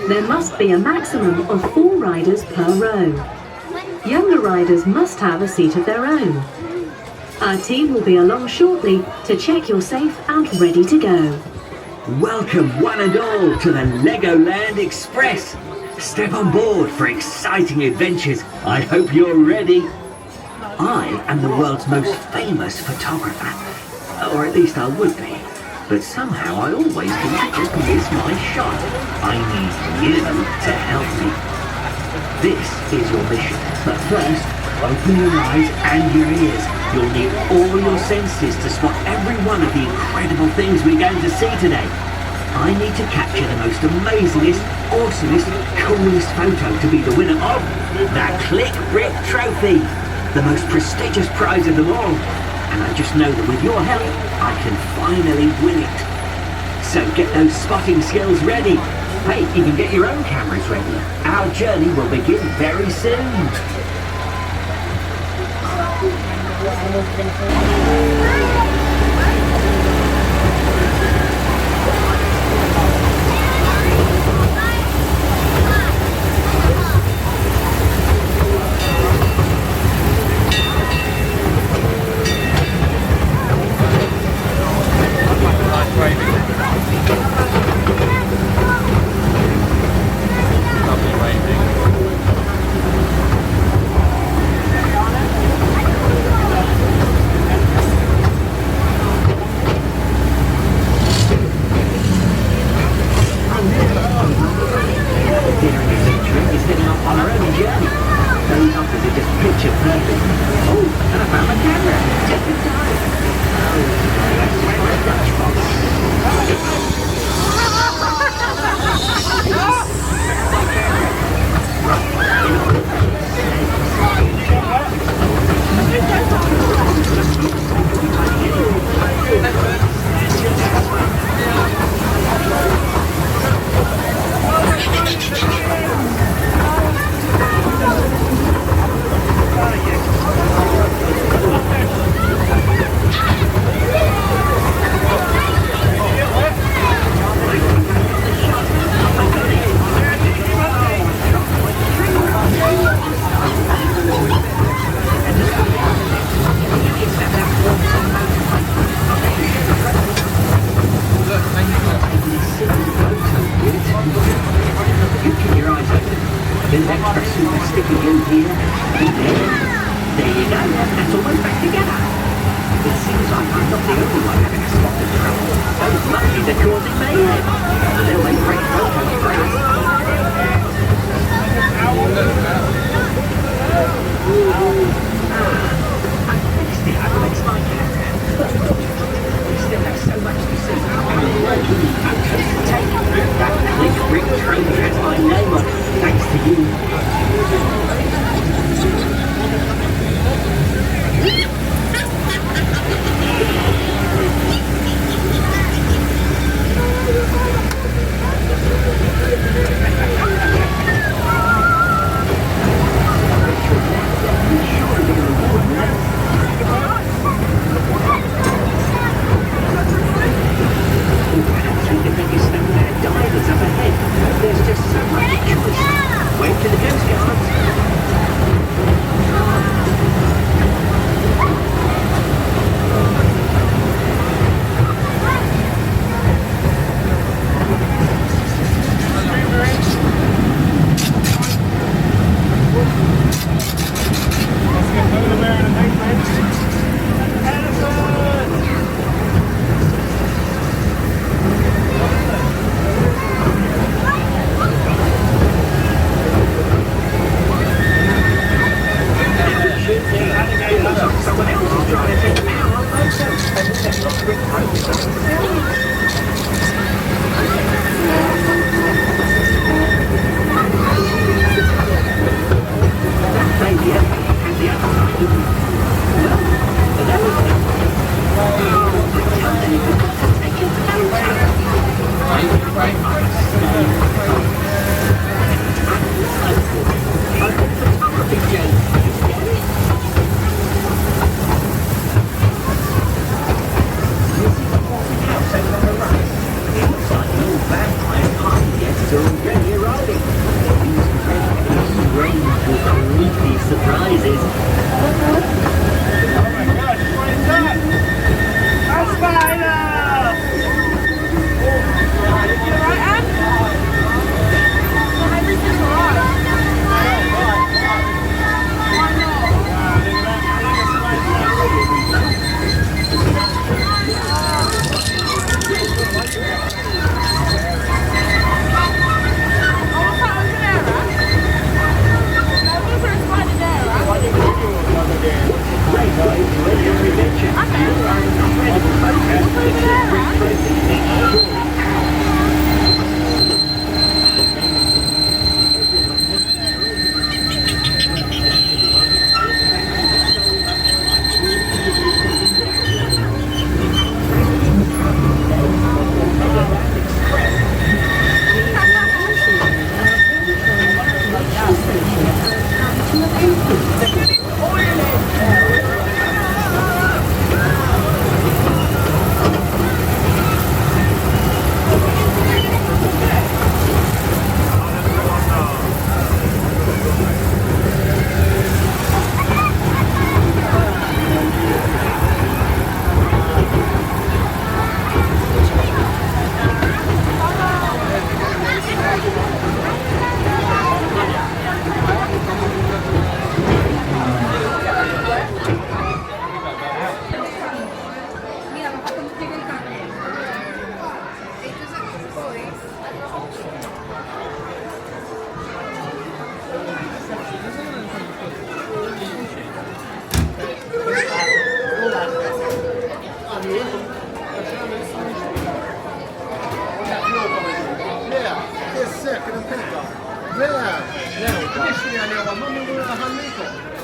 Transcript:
There must be a maximum of 4 riders per row. Younger riders must have a seat of their own. Our team will be along shortly to check you're safe and ready to go. Welcome one and all to the Legoland Express. Step on board for exciting adventures. I hope you're ready. I am the world's most famous photographer, or at least I would be. But somehow I always seem to just miss my shot. I need you to help me. This is your mission. But first, open your eyes and your ears. You'll need all your senses to spot every one of the incredible things we're going to see today. I need to capture the most amazingest, awesomest, coolest photo to be the winner of the Click Brick Trophy, the most prestigious prize of them all. And I just know that with your help, I can finally win it. So get those spotting skills ready. Hey, you can get your own cameras ready. Our journey will begin very soon. You're Aspetta. Via. Riesci a levarlo, non mi vuole la fanno.